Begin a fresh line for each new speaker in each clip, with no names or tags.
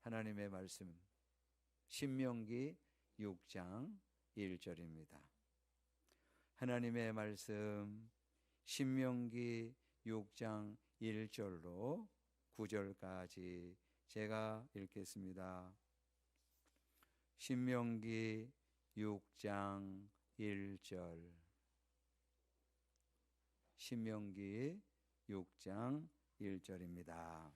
하나님의 말씀 신명기 6장 1절입니다. 하나님의 말씀 신명기 6장 1절로 9절까지 제가 읽겠습니다. 신명기 6장 1절. 신명기 6장 1절입니다.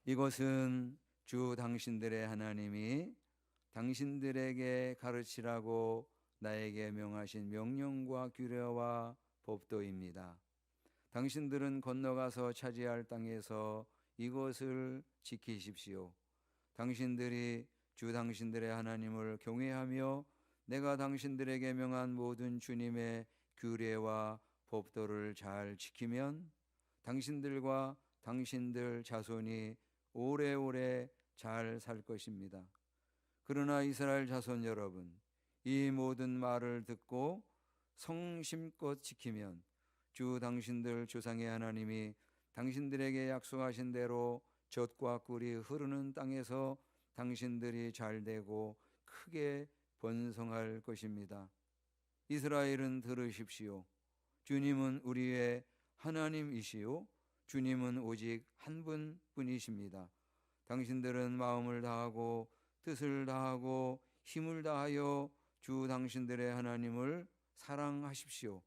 이것은 주 당신들의 하나님이 당신들에게 가르치라고 나에게 명하신 명령과 규례와 법도입니다. 당신들은 건너가서 차지할 땅에서 이것을 지키십시오. 당신들이 주 당신들의 하나님을 경외하며 내가 당신들에게 명한 모든 주님의 규례와 법도를 잘 지키면 당신들과 당신들 자손이 오래오래 잘 살 것입니다. 그러나 이스라엘 자손 여러분, 이 모든 말을 듣고 성심껏 지키면 주 당신들 조상의 하나님이 당신들에게 약속하신 대로 젖과 꿀이 흐르는 땅에서 당신들이 잘되고 크게 번성할 것입니다. 이스라엘은 들으십시오. 주님은 우리의 하나님이시요 주님은 오직 한 분뿐이십니다. 당신들은 마음을 다하고 뜻을 다하고 힘을 다하여 주 당신들의 하나님을 사랑하십시오.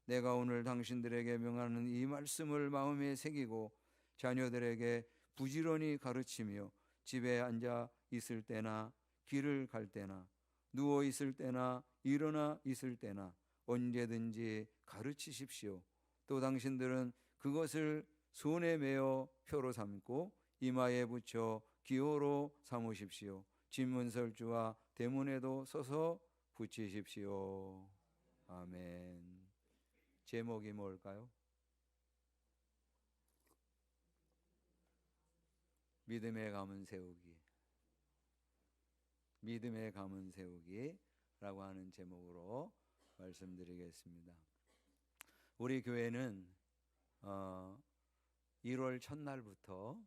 내가 오늘 당신들에게 명하는 이 말씀을 마음에 새기고 자녀들에게 부지런히 가르치며 집에 앉아 있을 때나 길을 갈 때나 누워 있을 때나 일어나 있을 때나 언제든지 가르치십시오. 또 당신들은 그것을 손에 메어 표로 삼고 이마에 붙여 기호로 삼으십시오. 진문설주와 대문에도 써서 붙이십시오. 아멘. 제목이 뭘까요? 믿음의 가문 세우기. 믿음의 가문 세우기라고 하는 제목으로 말씀드리겠습니다. 우리 교회는 1월 첫날부터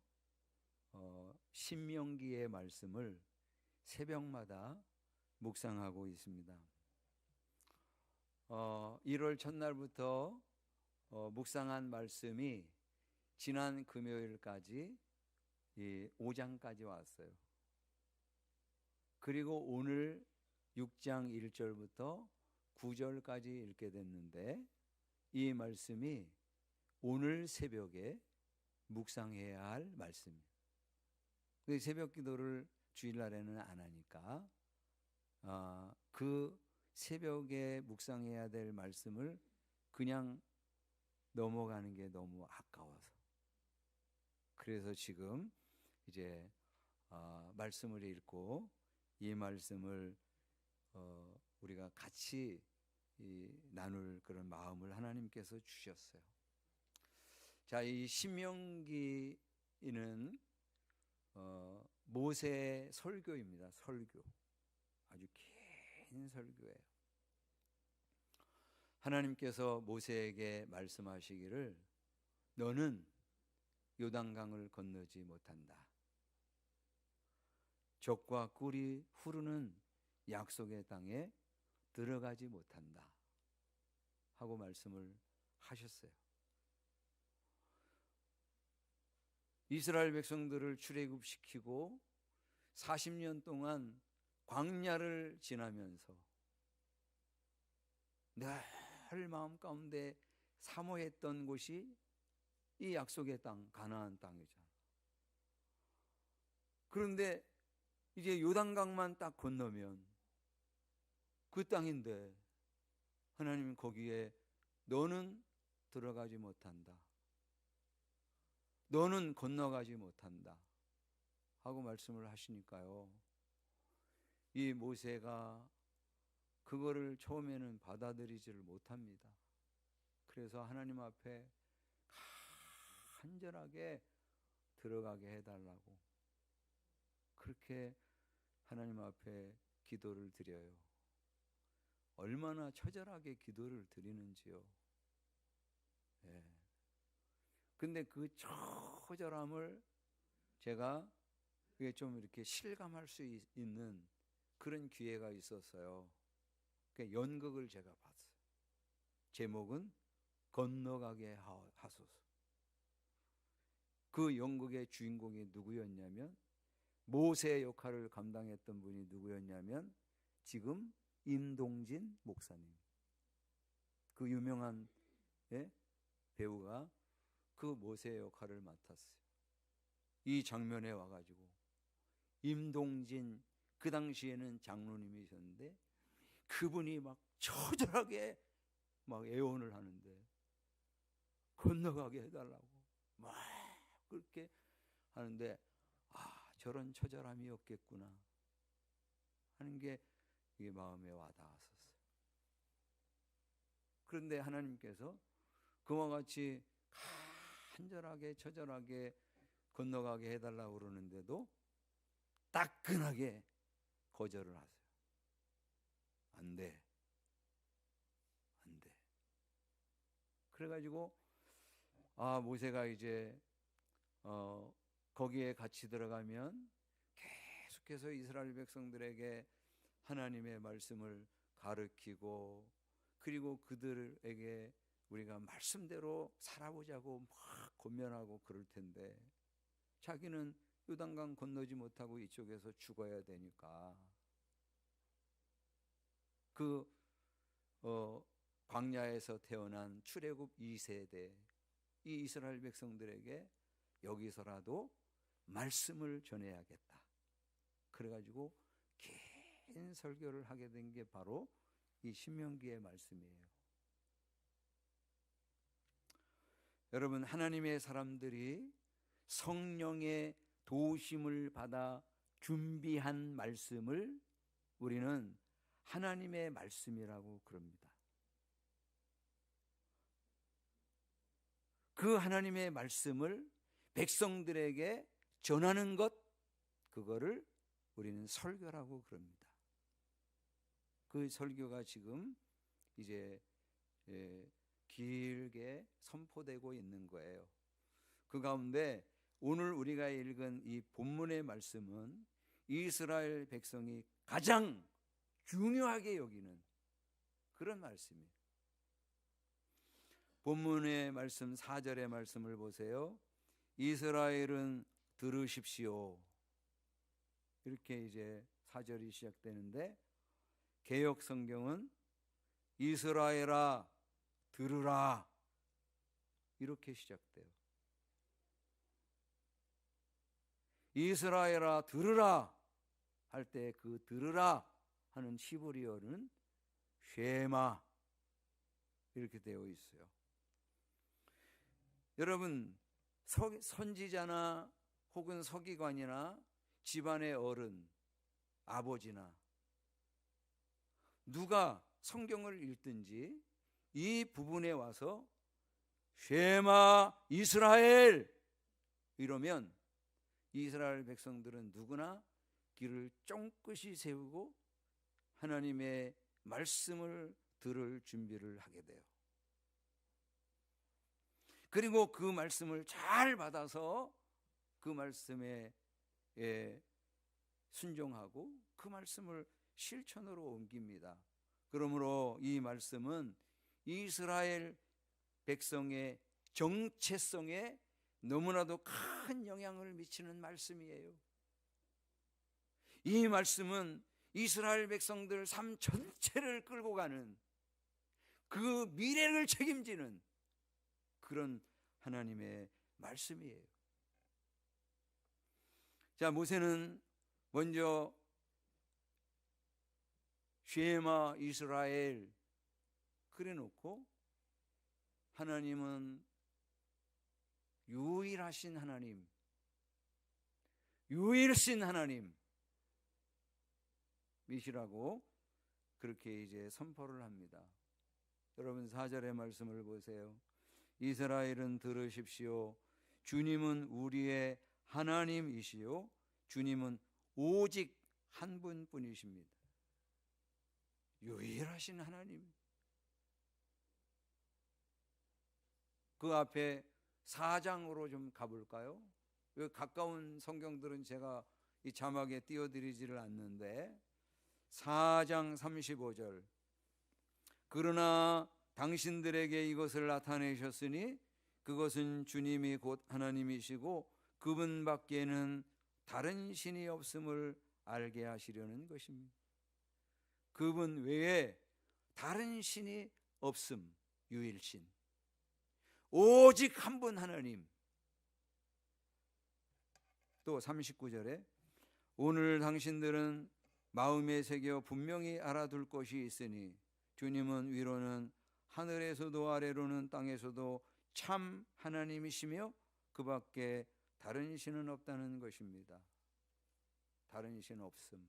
신명기의 말씀을 새벽마다 묵상하고 있습니다. 1월 첫날부터 묵상한 말씀이 지난 금요일까지 5장까지 왔어요. 그리고 오늘 6장 1절부터 9절까지 읽게 됐는데 이 말씀이 오늘 새벽에 묵상해야 할 말씀이에요. 새벽 기도를 주일날에는 안 하니까 그 새벽에 묵상해야 될 말씀을 그냥 넘어가는 게 너무 아까워서 그래서 지금 이제 말씀을 읽고 이 말씀을 우리가 같이 나눌 그런 마음을 하나님께서 주셨어요. 자, 이 신명기는 모세 설교입니다. 설교. 아주 긴 설교예요. 하나님께서 모세에게 말씀하시기를 너는 요단강을 건너지 못한다. 젖과 꿀이 흐르는 약속의 땅에 들어가지 못한다 하고 말씀을 하셨어요. 이스라엘 백성들을 출애굽시키고 40년 동안 광야를 지나면서 늘 마음 가운데 사모했던 곳이 이 약속의 땅, 가나안 땅이잖아. 그런데 이제 요단강만 딱 건너면 그 땅인데 하나님은 거기에 너는 들어가지 못한다. 너는 건너가지 못한다 하고 말씀을 하시니까요. 이 모세가 그거를 처음에는 받아들이지를 못합니다. 그래서 하나님 앞에 간절하게 들어가게 해달라고 그렇게 하나님 앞에 기도를 드려요. 얼마나 처절하게 기도를 드리는지요. 근데 그 처절함을 제가 이게 좀 이렇게 실감할 수 있는 그런 기회가 있었어요. 그 연극을 제가 봤어요. 제목은 건너가게 하소서. 그 연극의 주인공이 누구였냐면, 모세 역할을 감당했던 분이 누구였냐면 지금 임동진 목사님, 그 유명한 배우가 그 모세 역할을 맡았어요. 이 장면에 와가지고 임동진, 그 당시에는 장로님이셨는데 그분이 막 처절하게 막 애원을 하는데 건너가게 해달라고 막 그렇게 하는데, 저런 처절함이 없겠구나 하는 게 이게 마음에 와닿았었어요. 그런데 하나님께서 그와 같이 간절하게 처절하게 건너가게 해달라고 그러는데도 따끈하게 거절을 하세요. 안 돼, 안 돼. 그래가지고 모세가 이제 거기에 같이 들어가면 계속해서 이스라엘 백성들에게 하나님의 말씀을 가르치고, 그리고 그들에게 우리가 말씀대로 살아보자고 막 권면하고 그럴 텐데, 자기는 요단강 건너지 못하고 이쪽에서 죽어야 되니까 그 광야에서 태어난 출애굽 2세대 이 이스라엘 백성들에게 여기서라도 말씀을 전해야겠다. 그래가지고 긴 설교를 하게 된 게 바로 이 신명기의 말씀이에요. 여러분, 하나님의 사람들이 성령의 도우심을 받아 준비한 말씀을 우리는 하나님의 말씀이라고 그럽니다. 그 하나님의 말씀을 백성들에게 전하는 것, 그거를 우리는 설교라고 그럽니다. 그 설교가 지금 이제 길게 선포되고 있는 거예요. 그 가운데 오늘 우리가 읽은 이 본문의 말씀은 이스라엘 백성이 가장 중요하게 여기는 그런 말씀이에요. 본문의 말씀 4절의 말씀을 보세요. 이스라엘은 들으십시오. 이렇게 이제 4절이 시작되는데, 개역 성경은 이스라엘아 들으라 이렇게 시작돼요. 이스라엘아 들으라 할 때 그 들으라 하는 히브리어는 쉐마 이렇게 되어 있어요. 여러분, 선지자나 혹은 서기관이나 집안의 어른, 아버지나 누가 성경을 읽든지 이 부분에 와서 쉐마 이스라엘 이러면 이스라엘 백성들은 누구나 귀를 쫑긋이 세우고 하나님의 말씀을 들을 준비를 하게 돼요. 그리고 그 말씀을 잘 받아서 그 말씀에 순종하고 그 말씀을 실천으로 옮깁니다. 그러므로 이 말씀은 이스라엘 백성의 정체성에 너무나도 큰 영향을 미치는 말씀이에요. 이 말씀은 이스라엘 백성들 삶 전체를 끌고 가는 그 미래를 책임지는 그런 하나님의 말씀이에요. 자, 모세는 먼저 쉐마 이스라엘 그래 놓고, 하나님은 유일하신 하나님, 유일신 하나님이시라고 그렇게 이제 선포를 합니다. 여러분 4절의 말씀을 보세요. 이스라엘은 들으십시오. 주님은 우리의 하나님이시요 주님은 오직 한 분뿐이십니다. 유일하신 하나님. 그 앞에 4장으로 좀 가볼까요? 가까운 성경들은 제가 이 자막에 띄워드리지를 않는데 4장 35절 그러나 당신들에게 이것을 나타내셨으니 그것은 주님이 곧 하나님이시고 그분 밖에는 다른 신이 없음을 알게 하시려는 것입니다. 그분 외에 다른 신이 없음, 유일신. 오직 한 분 하나님. 또 39절에 오늘 당신들은 마음에 새겨 분명히 알아둘 것이 있으니 주님은 위로는 하늘에서도 아래로는 땅에서도 참 하나님이시며 그 밖에 다른 신은 없다는 것입니다. 다른 신 없음.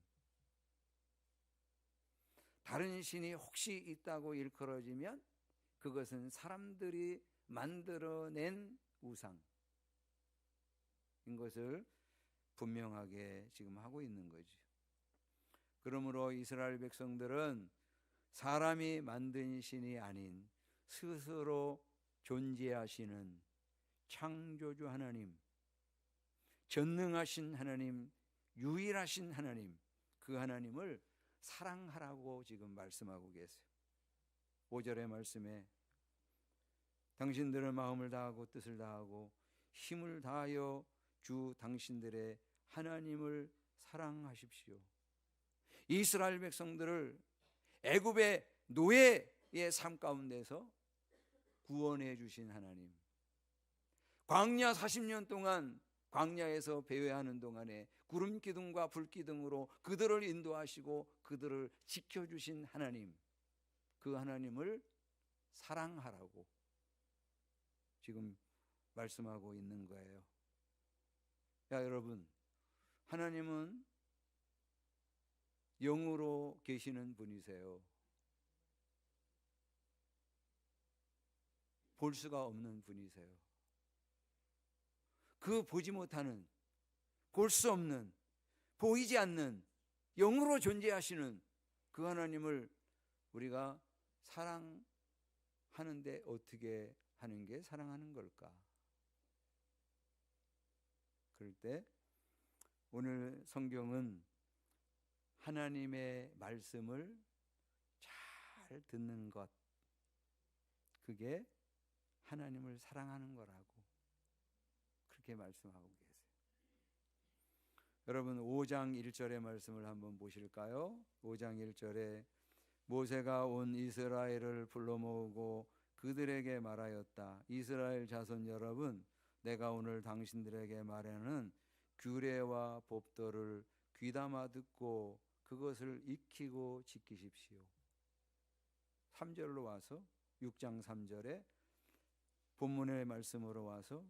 다른 신이 혹시 있다고 일컬어지면 그것은 사람들이 만들어낸 우상인 것을 분명하게 지금 하고 있는 거죠. 그러므로 이스라엘 백성들은 사람이 만든 신이 아닌 스스로 존재하시는 창조주 하나님, 전능하신 하나님, 유일하신 하나님, 그 하나님을 사랑하라고 지금 말씀하고 계세요. 5절의 말씀에 당신들의 마음을 다하고 뜻을 다하고 힘을 다하여 주 당신들의 하나님을 사랑하십시오. 이스라엘 백성들을 애굽의 노예의 삶 가운데서 구원해 주신 하나님, 광야 40년 동안 광야에서 배회하는 동안에 구름 기둥과 불 기둥으로 그들을 인도하시고 그들을 지켜주신 하나님, 그 하나님을 사랑하라고 지금 말씀하고 있는 거예요. 야, 여러분, 하나님은 영으로 계시는 분이세요. 볼 수가 없는 분이세요. 그 보지 못하는, 볼 수 없는, 보이지 않는 영으로 존재하시는 그 하나님을 우리가 사랑하는데 어떻게 하는 게 사랑하는 걸까? 그럴 때 오늘 성경은 하나님의 말씀을 잘 듣는 것, 그게 하나님을 사랑하는 거라고 그렇게 말씀하고 계세요. 여러분 5장 1절의 말씀을 한번 보실까요? 5장 1절에 모세가 온 이스라엘을 불러 모으고 그들에게 말하였다. 이스라엘 자손 여러분, 내가 오늘 당신들에게 말하는 규례와 법도를 귀담아 듣고 그것을 익히고 지키십시오. 3절로 와서 6장 3절에 본문의 말씀으로 와서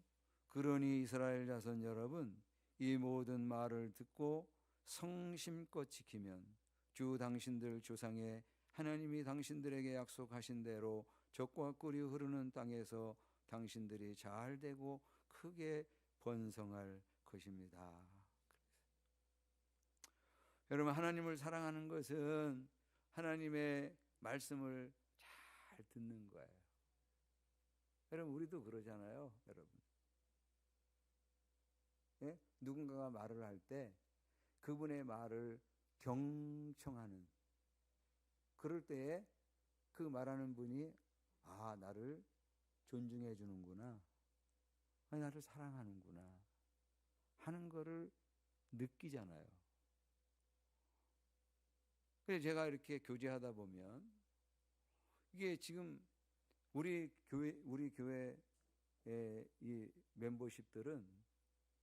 그러니 이스라엘 자손 여러분, 이 모든 말을 듣고 성심껏 지키면 주 당신들 조상의 하나님이 당신들에게 약속하신 대로 젖과 꿀이 흐르는 땅에서 당신들이 잘 되고 크게 번성할 것입니다. 여러분, 하나님을 사랑하는 것은 하나님의 말씀을 잘 듣는 거예요. 여러분, 우리도 그러잖아요. 여러분, 예? 누군가가 말을 할 때 그분의 말을 경청하는, 그럴 때에 그 말하는 분이 아, 나를 존중해 주는구나, 아, 나를 사랑하는구나 하는 거를 느끼잖아요. 그래서 제가 이렇게 교제하다 보면 이게 지금 우리 교회의 이 멤버십들은,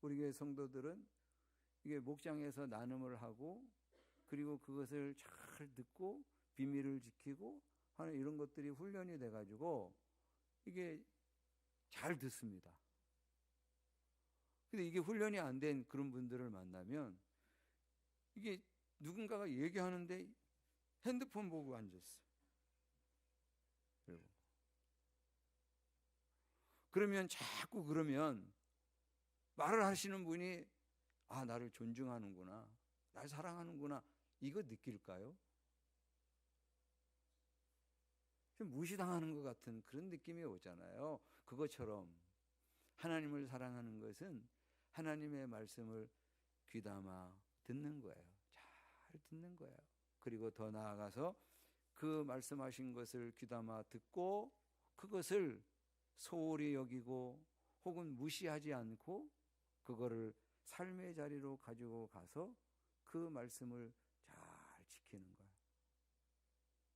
우리 교회 성도들은 이게 목장에서 나눔을 하고 그리고 그것을 잘 듣고 비밀을 지키고 하는 이런 것들이 훈련이 돼가지고 이게 잘 듣습니다. 근데 이게 훈련이 안 된 그런 분들을 만나면 이게 누군가가 얘기하는데 핸드폰 보고 앉았어. 그러면 자꾸 그러면 말을 하시는 분이 아, 나를 존중하는구나, 날 사랑하는구나, 이거 느낄까요? 좀 무시당하는 것 같은 그런 느낌이 오잖아요. 그것처럼 하나님을 사랑하는 것은 하나님의 말씀을 귀담아 듣는 거예요. 잘 듣는 거예요. 그리고 더 나아가서 그 말씀하신 것을 귀담아 듣고 그것을 소홀히 여기고 혹은 무시하지 않고 그거를 삶의 자리로 가지고 가서 그 말씀을 잘 지키는 거예요.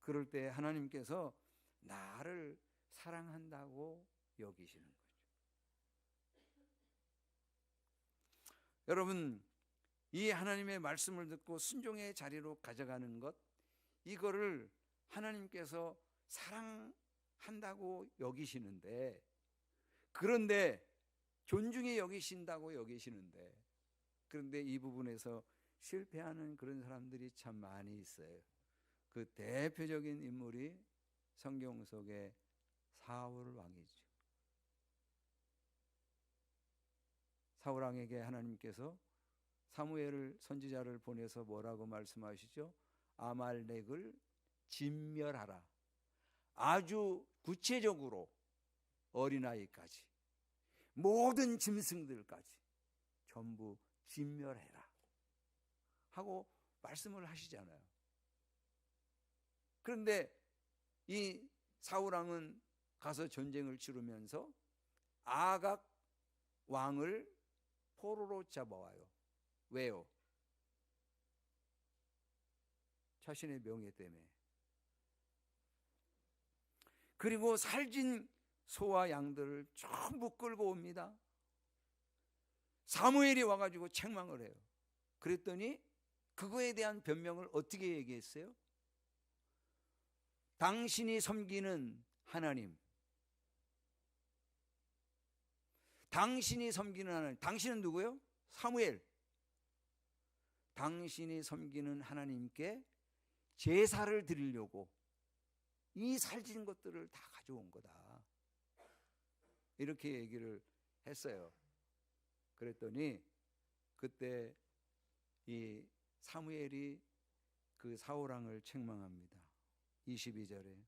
그럴 때 하나님께서 나를 사랑한다고 여기시는 거죠. 여러분, 이 하나님의 말씀을 듣고 순종의 자리로 가져가는 것, 이거를 하나님께서 사랑한다고 여기시는데, 그런데 존중히 여기신다고 여기시는데, 그런데 이 부분에서 실패하는 그런 사람들이 참 많이 있어요. 그 대표적인 인물이 성경 속의 사울 왕이죠. 사울 왕에게 하나님께서 사무엘을 선지자를 보내서 뭐라고 말씀하시죠? 아말렉을 진멸하라. 아주 구체적으로 어린아이까지 모든 짐승들까지 전부 진멸해라 하고 말씀을 하시잖아요. 그런데 이 사울왕은 가서 전쟁을 치르면서 아각 왕을 포로로 잡아와요. 왜요? 자신의 명예 때문에. 그리고 살진 소와 양들을 전부 끌고 옵니다. 사무엘이 와가지고 책망을 해요. 그랬더니 그거에 대한 변명을 어떻게 얘기했어요? 당신이 섬기는 하나님, 당신이 섬기는 하나님, 당신은 누구요? 사무엘. 당신이 섬기는 하나님께 제사를 드리려고 이 살진 것들을 다 가져온 거다, 이렇게 얘기를 했어요. 그랬더니 그때 이 사무엘이 그 사울왕을 책망합니다. 22절에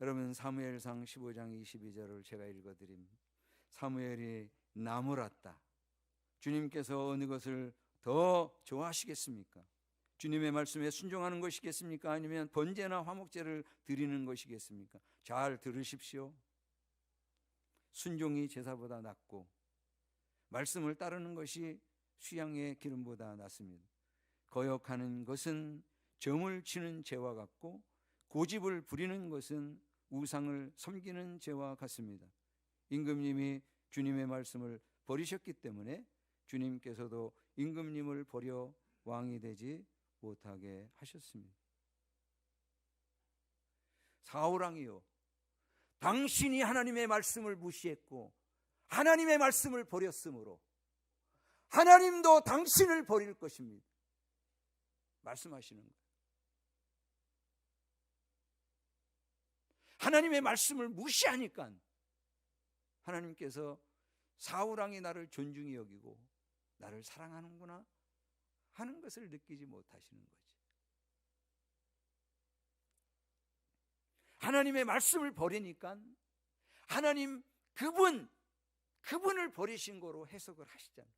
여러분, 사무엘상 15장 22절을 제가 읽어드립니다. 사무엘이 나무랐다. 주님께서 어느 것을 더 좋아하시겠습니까? 주님의 말씀에 순종하는 것이겠습니까? 아니면 번제나 화목제를 드리는 것이겠습니까? 잘 들으십시오. 순종이 제사보다 낫고 말씀을 따르는 것이 수양의 기름보다 낫습니다. 거역하는 것은 점을 치는 죄와 같고 고집을 부리는 것은 우상을 섬기는 죄와 같습니다. 임금님이 주님의 말씀을 버리셨기 때문에 주님께서도 임금님을 버려 왕이 되지 못하게 하셨습니다. 사울왕이요, 당신이 하나님의 말씀을 무시했고 하나님의 말씀을 버렸으므로 하나님도 당신을 버릴 것입니다, 말씀하시는 거예요. 하나님의 말씀을 무시하니까 하나님께서 사울왕이 나를 존중히 여기고 나를 사랑하는구나 하는 것을 느끼지 못하시는 거지. 하나님의 말씀을 버리니까 하나님 그분을 버리신 거로 해석을 하시잖아요.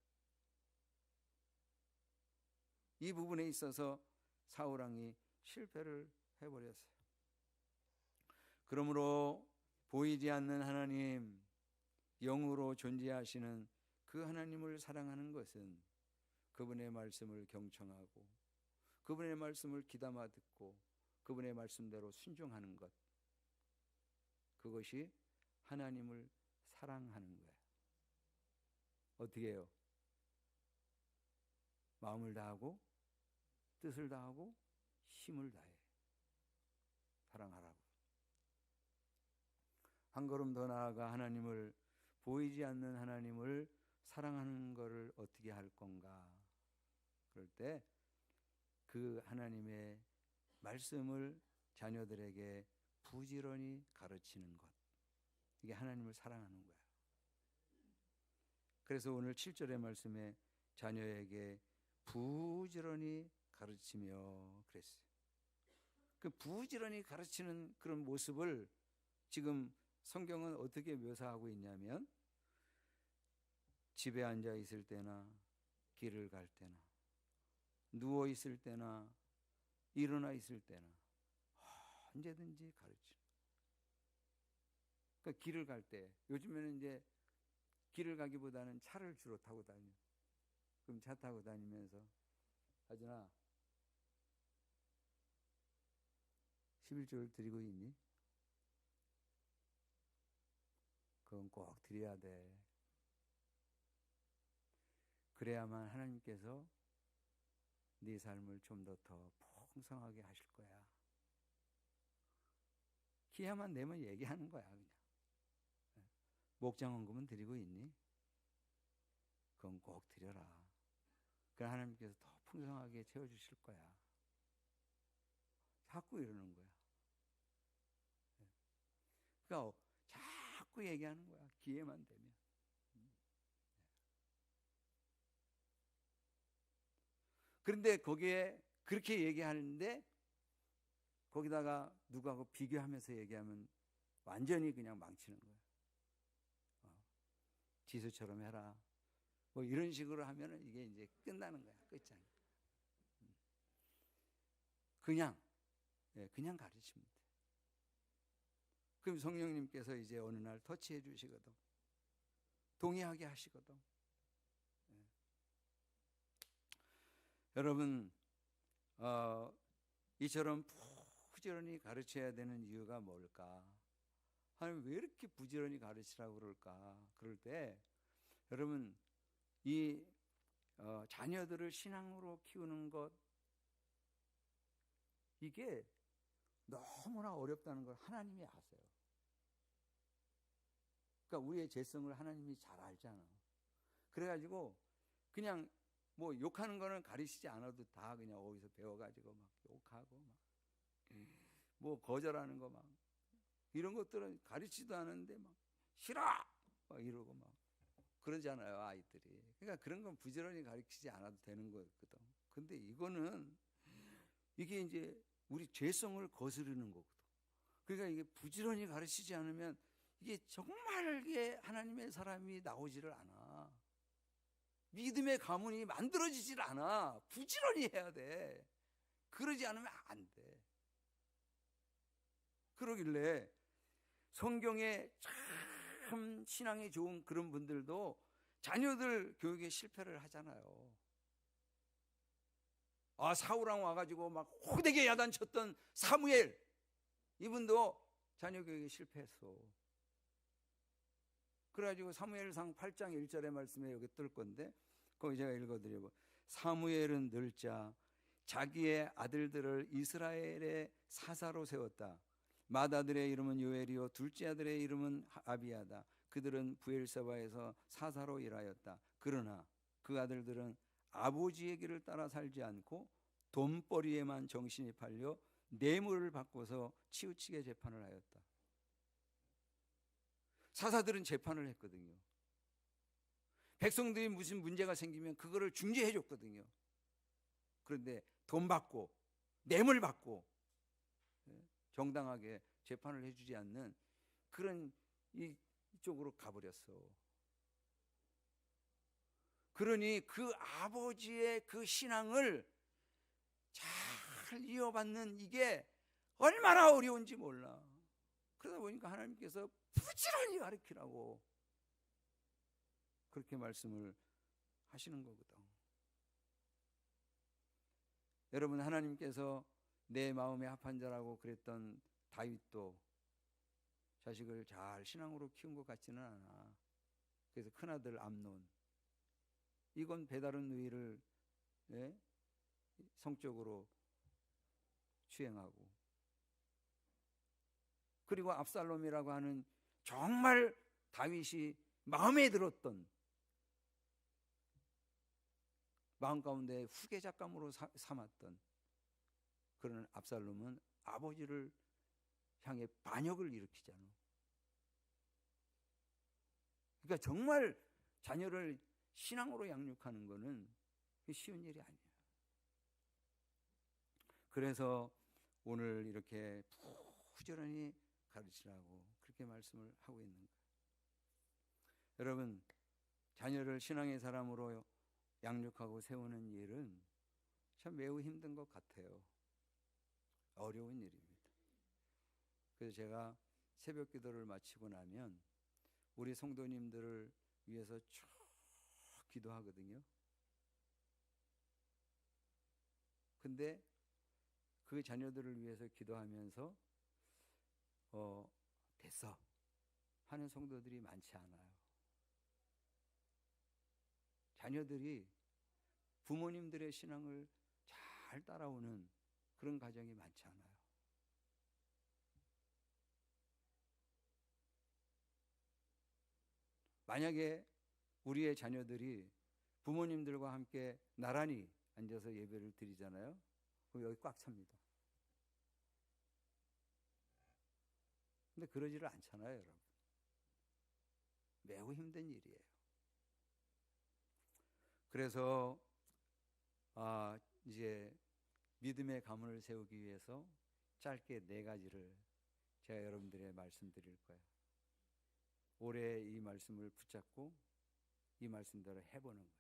이 부분에 있어서 사울왕이 실패를 해버렸어요. 그러므로 보이지 않는 하나님, 영으로 존재하시는 그 하나님을 사랑하는 것은 그분의 말씀을 경청하고 그분의 말씀을 귀담아 듣고 그분의 말씀대로 순종하는 것, 그것이 하나님을 사랑하는 거예요. 어떻게 해요? 마음을 다하고 뜻을 다하고 힘을 다해 사랑하라고. 한 걸음 더 나아가 하나님을, 보이지 않는 하나님을 사랑하는 것을 어떻게 할 건가? 그럴 때 그 하나님의 말씀을 자녀들에게 부지런히 가르치는 것, 이게 하나님을 사랑하는 거예요. 그래서 오늘 7절의 말씀에 자녀에게 부지런히 가르치며 그랬어요. 그 부지런히 가르치는 그런 모습을 지금 성경은 어떻게 묘사하고 있냐면, 집에 앉아 있을 때나 길을 갈 때나 누워 있을 때나 일어나 있을 때나 언제든지 가르쳐. 그러니까 길을 갈 때, 요즘에는 이제 길을 가기보다는 차를 주로 타고 다녀. 그럼 차 타고 다니면서 하준아 11조를 드리고 있니? 그건 꼭 드려야 돼. 그래야만 하나님께서 네 삶을 좀 더 풍성하게 하실 거야. 기회만 내면 얘기하는 거야 그냥. 목장원금은 드리고 있니? 그건 꼭 드려라. 그럼 하나님께서 더 풍성하게 채워주실 거야. 자꾸 이러는 거야. 그러니까 자꾸 얘기하는 거야. 기회만 되면. 그런데 거기에 그렇게 얘기하는데 거기다가 누구하고 비교하면서 얘기하면 완전히 그냥 망치는 거야. 지수처럼 해라. 뭐 이런 식으로 하면은 이게 이제 끝나는 거야. 끝장이야. 그냥 가르치면 돼. 그럼 성령님께서 이제 어느 날 터치해 주시거든. 동의하게 하시거든. 여러분, 이처럼 부지런히 가르쳐야 되는 이유가 뭘까? 하나님 왜 이렇게 부지런히 가르치라고 그럴까? 그럴 때 여러분 이 자녀들을 신앙으로 키우는 것 이게 너무나 어렵다는 걸 하나님이 아세요. 그러니까 우리의 죄성을 하나님이 잘 알잖아. 그래가지고 그냥 뭐 욕하는 거는 가르치지 않아도 다 그냥 어디서 배워가지고 막 욕하고 막 뭐 거절하는 거 막 이런 것들은 가르치지도 않은데 막 싫어 막 이러고 막 그러잖아요 아이들이. 그러니까 그런 건 부지런히 가르치지 않아도 되는 거거든. 근데 이거는 이게 이제 우리 죄성을 거스르는 거거든. 그러니까 이게 부지런히 가르치지 않으면 이게 정말 이게 하나님의 사람이 나오지를 않아. 믿음의 가문이 만들어지질 않아. 부지런히 해야 돼. 그러지 않으면 안 돼. 그러길래 성경에 참 신앙이 좋은 그런 분들도 자녀들 교육에 실패를 하잖아요. 사울왕 와가지고 막 호되게 야단쳤던 사무엘 이분도 자녀 교육에 실패했어. 그래가지고 사무엘상 8장 1절의 말씀에 여기 뜰 건데 거기 제가 읽어드리고 사무엘은 늙자 자기의 아들들을 이스라엘의 사사로 세웠다. 맏아들의 이름은 요엘이요 둘째 아들의 이름은 아비야다. 그들은 부엘세바에서 사사로 일하였다. 그러나 그 아들들은 아버지의 길을 따라 살지 않고 돈벌이에만 정신이 팔려 뇌물을 받고서 치우치게 재판을 하였다. 사사들은 재판을 했거든요. 백성들이 무슨 문제가 생기면 그거를 중재해 줬거든요. 그런데 돈 받고 뇌물 받고 정당하게 재판을 해주지 않는 그런 이쪽으로 가버렸어. 그러니 그 아버지의 그 신앙을 잘 이어받는 이게 얼마나 어려운지 몰라. 그러다 보니까 하나님께서 부지런히 가르치라고 그렇게 말씀을 하시는 거거든. 여러분 하나님께서 내 마음에 합한 자라고 그랬던 다윗도 자식을 잘 신앙으로 키운 것 같지는 않아. 그래서 큰아들 암논 이건 배다른 누이를 성적으로 추행하고 그리고 압살롬이라고 하는 정말 다윗이 마음에 들었던 마음 가운데 후계작감으로 삼았던 그런 압살롬은 아버지를 향해 반역을 일으키잖아. 그러니까 정말 자녀를 신앙으로 양육하는 것은 쉬운 일이 아니에요. 그래서 오늘 이렇게 부지런히 가르치라고 그렇게 말씀을 하고 있는 거예요. 여러분 자녀를 신앙의 사람으로 양육하고 세우는 일은 참 매우 힘든 것 같아요. 어려운 일입니다. 그래서 제가 새벽 기도를 마치고 나면 우리 성도님들을 위해서 쭉 기도하거든요. 근데 그 자녀들을 위해서 기도하면서 됐어 하는 성도들이 많지 않아요. 자녀들이 부모님들의 신앙을 잘 따라오는 그런 가정이 많지 않아요. 만약에 우리의 자녀들이 부모님들과 함께 나란히 앉아서 예배를 드리잖아요. 그럼 여기 꽉 찹니다. 근데 그러지를 않잖아요, 여러분. 매우 힘든 일이에요. 그래서 이제 믿음의 가문을 세우기 위해서 짧게 4가지를 제가 여러분들에게 말씀드릴 거예요. 올해 이 말씀을 붙잡고 이 말씀대로 해보는 거예요.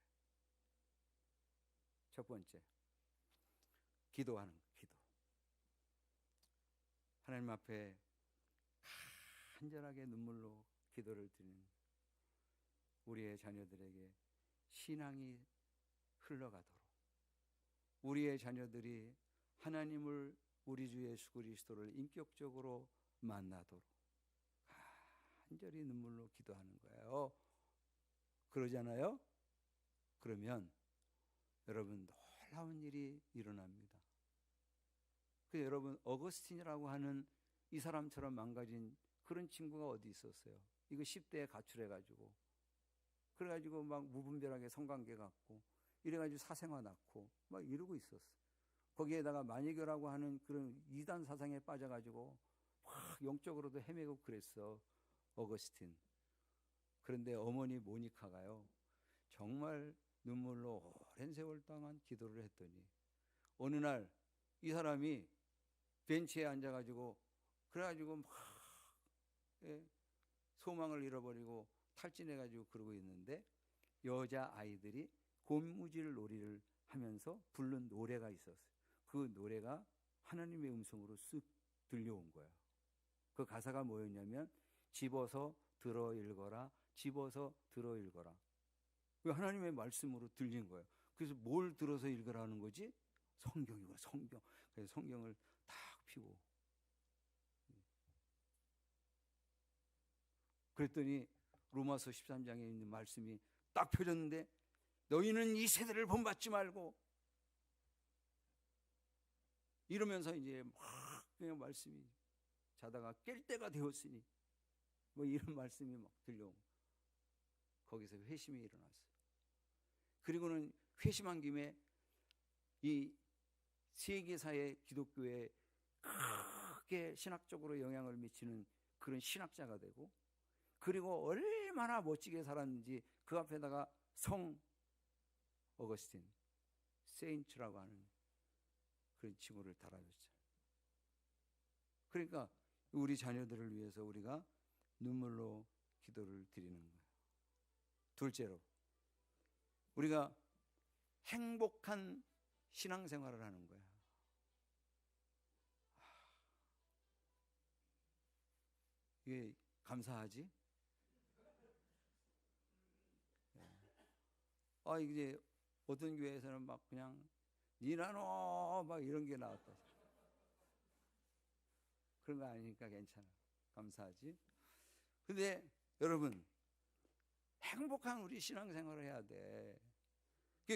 첫 번째, 기도하는 거, 기도. 하나님 앞에 간절하게 눈물로 기도를 드리는 우리의 자녀들에게 신앙이 흘러가도록, 우리의 자녀들이 하나님을, 우리 주 예수 그리스도를 인격적으로 만나도록 간절히 눈물로 기도하는 거예요. 그러잖아요? 그러면 여러분 놀라운 일이 일어납니다. 그 여러분 어거스틴이라고 하는 이 사람처럼 망가진 그런 친구가 어디 있었어요? 이거 10대에 가출해가지고 그래가지고 막 무분별하게 성관계 갖고 이래가지고 사생활 낳고 막 이러고 있었어. 거기에다가 만이교라고 하는 그런 이단 사상에 빠져가지고 막 영적으로도 헤매고 그랬어, 어거스틴. 그런데 어머니 모니카가요, 정말 눈물로 오랜 세월 동안 기도를 했더니 어느 날 이 사람이 벤치에 앉아가지고 그래가지고 막 소망을 잃어버리고 탈진해가지고 그러고 있는데 여자 아이들이 곰무질 놀이를 하면서 부른 노래가 있었어요. 그 노래가 하나님의 음성으로 쓱 들려온 거예요. 그 가사가 뭐였냐면 집어서 들어 읽어라, 집어서 들어 읽어라. 하나님의 말씀으로 들린 거예요. 그래서 뭘 들어서 읽으라는 거지? 성경이고, 성경. 그래서 성경을 딱 펴고 그랬더니 로마서 13장에 있는 말씀이 딱 펴졌는데 너희는 이 세대를 본받지 말고 이러면서 이제 막 그냥 말씀이 자다가 깰 때가 되었으니 뭐 이런 말씀이 막 들려오고 거기서 회심이 일어났어요. 그리고는 회심한 김에 이 세계사의 기독교에 크게 신학적으로 영향을 미치는 그런 신학자가 되고 그리고 얼마나 멋지게 살았는지 그 앞에다가 성 어거스틴, 세인트라고 하는 그런 칭호를 달아줬죠. 그러니까 우리 자녀들을 위해서 우리가 눈물로 기도를 드리는 거예요. 둘째로 우리가 행복한 신앙생활을 하는 거야. 이게 감사하지? 이제 어떤 교회에서는 막 그냥 니나노 막 이런 게 나왔다. 그런 거 아니니까 괜찮아. 감사하지? 근데 여러분 행복한 우리 신앙생활을 해야 돼.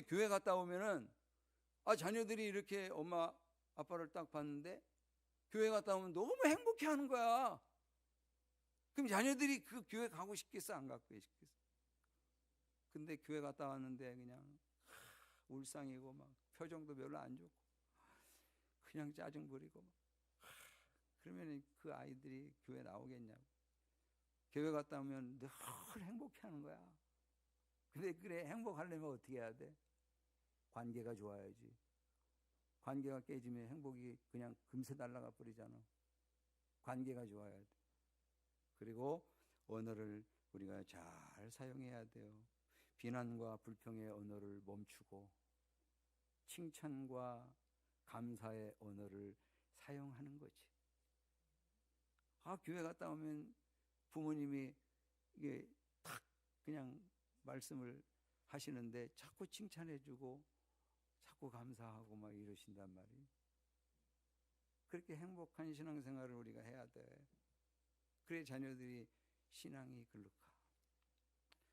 교회 갔다 오면은 자녀들이 이렇게 엄마 아빠를 딱 봤는데 교회 갔다 오면 너무 행복해 하는 거야. 그럼 자녀들이 그 교회 가고 싶겠어, 안 가고 싶겠어? 근데 교회 갔다 왔는데 그냥 울상이고 막 표정도 별로 안 좋고 그냥 짜증 부리고 막 그러면 그 아이들이 교회 나오겠냐고. 교회 갔다 오면 늘 행복해 하는 거야. 근데 그래 행복하려면 어떻게 해야 돼? 관계가 좋아야지. 관계가 깨지면 행복이 그냥 금세 날아가 버리잖아. 관계가 좋아야 돼. 그리고 언어를 우리가 잘 사용해야 돼요. 비난과 불평의 언어를 멈추고 칭찬과 감사의 언어를 사용하는 거지. 교회 갔다 오면 부모님이 이게 탁 그냥 말씀을 하시는데 자꾸 칭찬해주고 자꾸 감사하고 막 이러신단 말이에요. 그렇게 행복한 신앙생활을 우리가 해야 돼. 그래 자녀들이 신앙이 글룩하.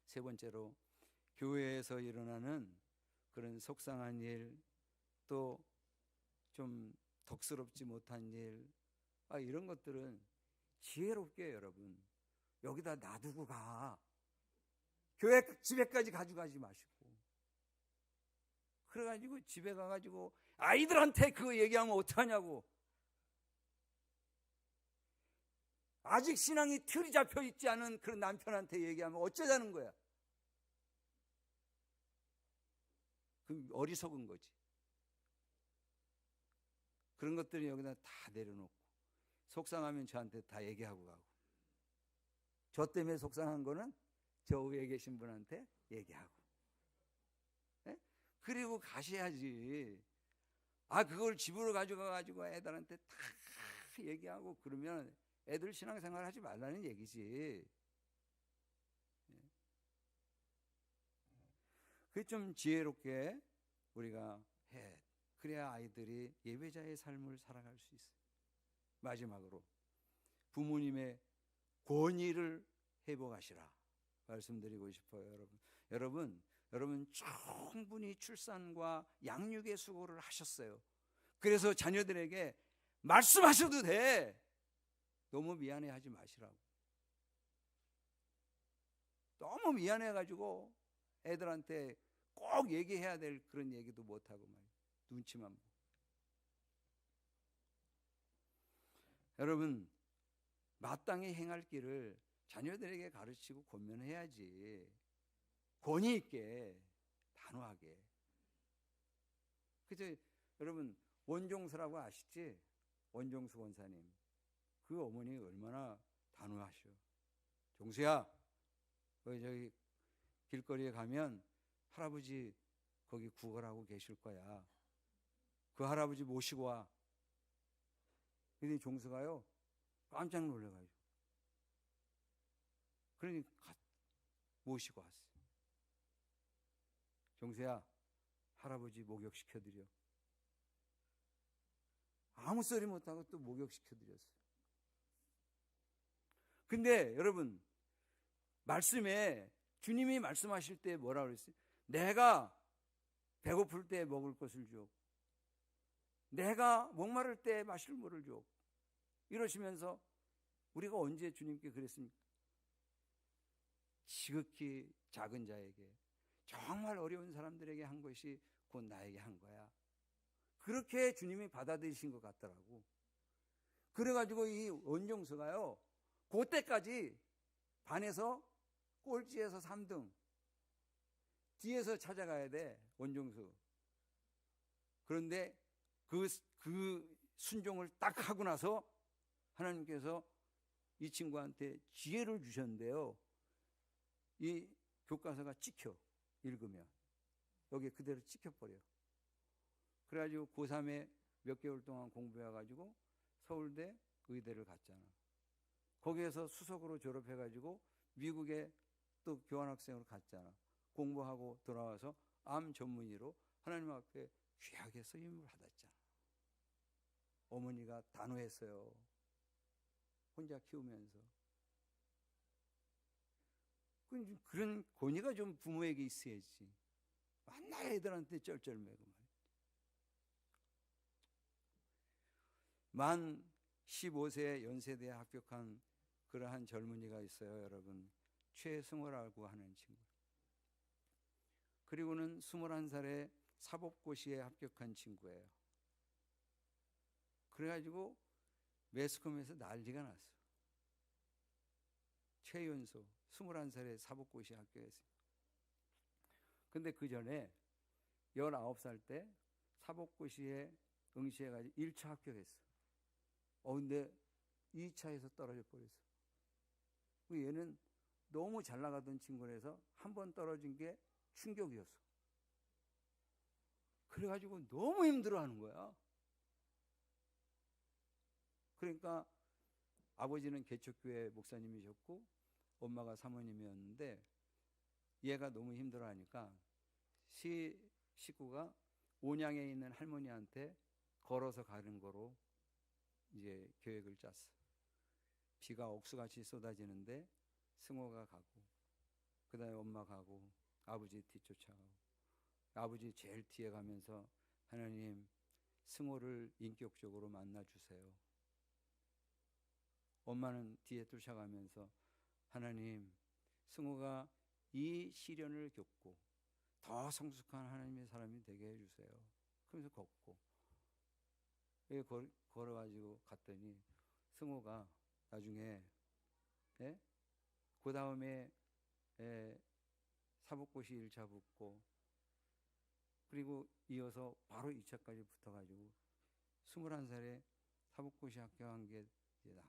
세 번째로, 교회에서 일어나는 그런 속상한 일, 또 좀 덕스럽지 못한 일, 이런 것들은 지혜롭게 여러분 여기다 놔두고 가. 교회 집에까지 가져가지 마시고. 그래가지고 집에 가가지고 아이들한테 그거 얘기하면 어떡하냐고. 아직 신앙이 틀이 잡혀 있지 않은 그런 남편한테 얘기하면 어쩌자는 거야. 그 어리석은 거지. 그런 것들이 여기다 다 내려놓고 속상하면 저한테 다 얘기하고 가고, 저 때문에 속상한 거는 저 위에 계신 분한테 얘기하고, 네? 그리고 가셔야지. 그걸 집으로 가져가가지고 애들한테 다 얘기하고 그러면 애들 신앙생활 하지 말라는 얘기지. 그게 좀 지혜롭게 우리가 해. 그래야 아이들이 예배자의 삶을 살아갈 수 있어요. 마지막으로, 부모님의 권위를 회복하시라 말씀드리고 싶어요. 여러분 충분히 출산과 양육의 수고를 하셨어요. 그래서 자녀들에게 말씀하셔도 돼. 너무 미안해하지 마시라고. 너무 미안해가지고 애들한테 꼭 얘기해야 될 그런 얘기도 못하고 말이에요. 눈치만 보고. 여러분, 마땅히 행할 길을 자녀들에게 가르치고 권면해야지. 권위 있게, 단호하게. 그죠? 여러분, 원종수라고 아시지? 원종수 권사님. 그 어머니 얼마나 단호하셔. 종수야, 저기 길거리에 가면 할아버지 거기 구걸하고 계실 거야. 그 할아버지 모시고 와. 근데 종수가요 깜짝 놀래가지고, 그러니 모시고 왔어요. 종수야, 할아버지 목욕시켜드려. 아무 소리 못하고 또 목욕시켜드렸어요. 근데 여러분, 말씀에 주님이 말씀하실 때 뭐라 그랬어요? 내가 배고플 때 먹을 것을 줘. 내가 목마를 때 마실 물을 줘. 이러시면서 우리가 언제 주님께 그랬습니까? 지극히 작은 자에게, 정말 어려운 사람들에게 한 것이 곧 나에게 한 거야. 그렇게 주님이 받아들이신 것 같더라고. 그래가지고 이 원종수가요, 그때까지 반에서 꼴찌에서 3등, 뒤에서 찾아가야 돼, 원종수. 그런데 그 순종을 딱 하고 나서 하나님께서 이 친구한테 지혜를 주셨는데요, 이 교과서가 찍혀, 읽으면 여기 그대로 찍혀버려. 그래가지고 고3에 몇 개월 동안 공부해가지고 서울대 의대를 갔잖아. 거기에서 수석으로 졸업해가지고 미국에 또 교환학생으로 갔잖아. 공부하고 돌아와서 암 전문의로 하나님 앞에 귀하게 쓰임을 받았잖아. 어머니가 단호했어요. 혼자 키우면서. 그런 권위가 좀 부모에게 있어야지. 맨날 애들한테 쩔쩔매고 말이야. 만 15세 연세대에 합격한 그러한 젊은이가 있어요, 여러분. 최승호라고 하는 친구. 그리고는 21살에 사법고시에 합격한 친구예요. 그래가지고 매스컴에서 난리가 났어. 최연소 21살에 사법고시에 합격했어요. 근데 그 전에 19살 때 사법고시에 응시해가지고 1차 합격했어. 근데 2차에서 떨어져 버렸어. 얘는 너무 잘 나가던 친구라서 한 번 떨어진 게 충격이었어. 그래가지고 너무 힘들어하는 거야. 그러니까 아버지는 개척교회 목사님이셨고 엄마가 사모님이었는데 얘가 너무 힘들어하니까 식구가 온양에 있는 할머니한테 걸어서 가는 거로 이제 계획을 짰어. 비가 억수같이 쏟아지는데 승호가 가고 그 다음에 엄마 가고 아버지 뒤쫓아가고 아버지 제일 뒤에 가면서 하나님 승호를 인격적으로 만나주세요. 엄마는 뒤에 쫓아가면서 하나님 승호가 이 시련을 겪고 더 성숙한 하나님의 사람이 되게 해주세요. 그러면서 걷고 걸어가지고 갔더니 승호가 나중에 그 다음에 사법고시 1차 붙고 그리고 이어서 바로 2차까지 붙어가지고 21살에 사법고시 합격한 게 나.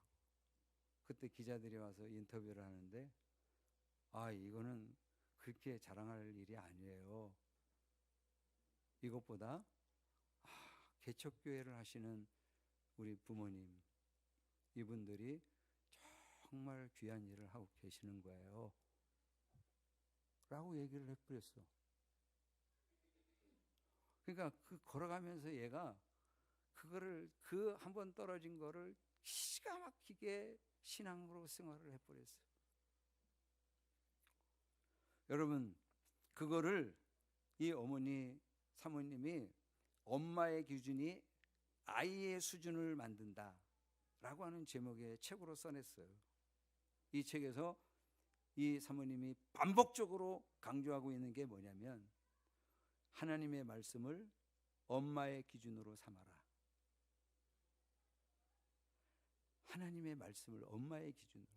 그때 기자들이 와서 인터뷰를 하는데 이거는 그렇게 자랑할 일이 아니에요. 이것보다 개척교회를 하시는 우리 부모님 이분들이 정말 귀한 일을 하고 계시는 거예요 라고 얘기를 해버렸어. 그러니까 그 걸어가면서 얘가 그거를 그 한 번 떨어진 거를 기가 막히게 신앙으로 생활을 해버렸어. 여러분 그거를 이 어머니 사모님이 엄마의 기준이 아이의 수준을 만든다 라고 하는 제목의 책으로 써냈어요. 이 책에서 이 사모님이 반복적으로 강조하고 있는 게 뭐냐면 하나님의 말씀을 엄마의 기준으로 삼아라. 하나님의 말씀을 엄마의 기준으로.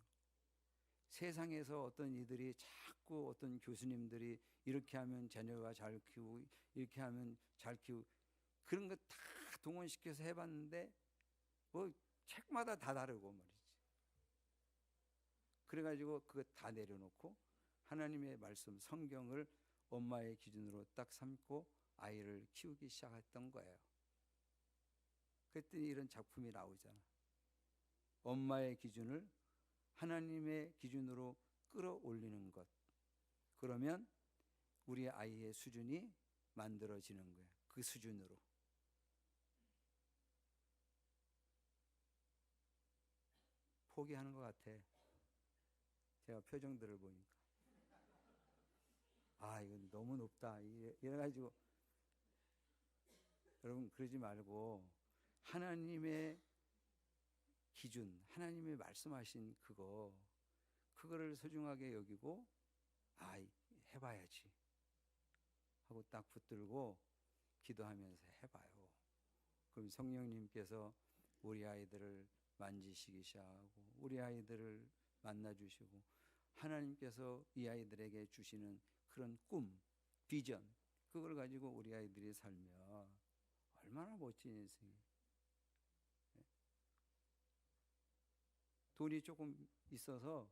세상에서 어떤 이들이 자꾸 어떤 교수님들이 이렇게 하면 자녀가 잘 키우고 이렇게 하면 잘 키우고 그런 거 다 동원시켜서 해봤는데 뭐 책마다 다 다르고 말이지. 그래가지고 그거 다 내려놓고 하나님의 말씀 성경을 엄마의 기준으로 딱 삼고 아이를 키우기 시작했던 거예요. 그랬더니 이런 작품이 나오잖아. 엄마의 기준을 하나님의 기준으로 끌어올리는 것. 그러면 우리 아이의 수준이 만들어지는 거예요. 그 수준으로. 포기하는 것 같아. 제가 표정들을 보니까. 이건 너무 높다. 이래가지고 여러분 그러지 말고 하나님의 기준, 하나님의 말씀하신 그거를 소중하게 여기고 해봐야지 하고 딱 붙들고 기도하면서 해봐요. 그럼 성령님께서 우리 아이들을 만지시기 시작하고 우리 아이들을 만나주시고 하나님께서 이 아이들에게 주시는 그런 꿈, 비전 그걸 가지고 우리 아이들이 살면 얼마나 멋진 인생이에요. 돈이 조금 있어서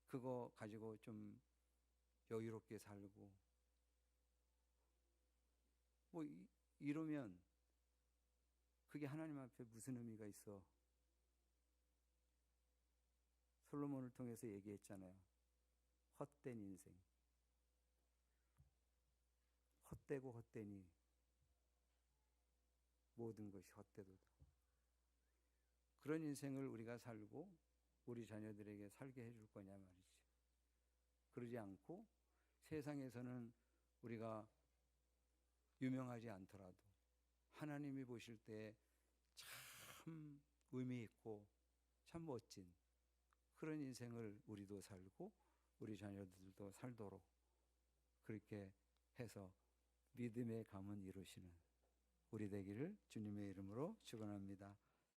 그거 가지고 좀 여유롭게 살고 뭐 이러면 그게 하나님 앞에 무슨 의미가 있어? 솔로몬을 통해서 얘기했잖아요. 헛된 인생. 헛되고 헛되니 모든 것이 헛되도다. 그런 인생을 우리가 살고 우리 자녀들에게 살게 해줄 거냐 말이지. 그러지 않고 세상에서는 우리가 유명하지 않더라도 하나님이 보실 때 참 의미 있고 참 멋진 그런 인생을 우리도 살고 우리 자녀들도 살도록 그렇게 해서 믿음의 가문 이루시는 우리 되기를 주님의 이름으로 축원합니다.